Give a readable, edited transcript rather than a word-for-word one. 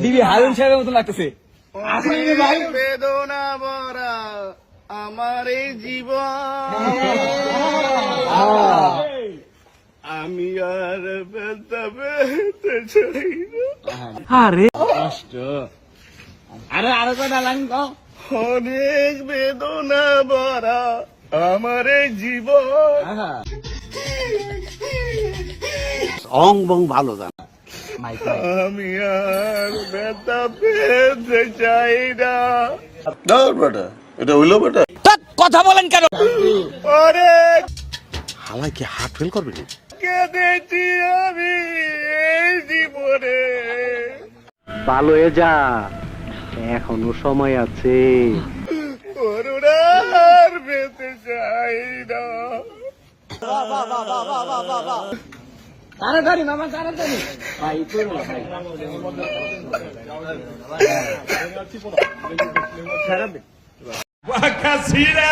দিবি হারুন সাহেবের মতো লাগতেছে। বেদনা ভরা আমার এই জীবন, আমি আর ব্যথা পেতে চাই না। আরে কষ্ট, আরে আরো কটা লাইন কও। অনেক বেদনা ভরা আমার এই জীবন, অং বং ভালো জান। আমি আর ব্যথা পেতে চাই না। বেটা এটা হইলো বেটা, কথা বলেন কেন? অনেক হালাই কি হার্ট ফেল করবে? কেঁদেছি আমি এই জীবনে। ভালো হয়ে যা, এখনো সময় আছে। করুণার পেতে চাই না। তাড়াতাড়ি মামা, তাড়াতাড়ি ভাই, করো না ভাই। Casina!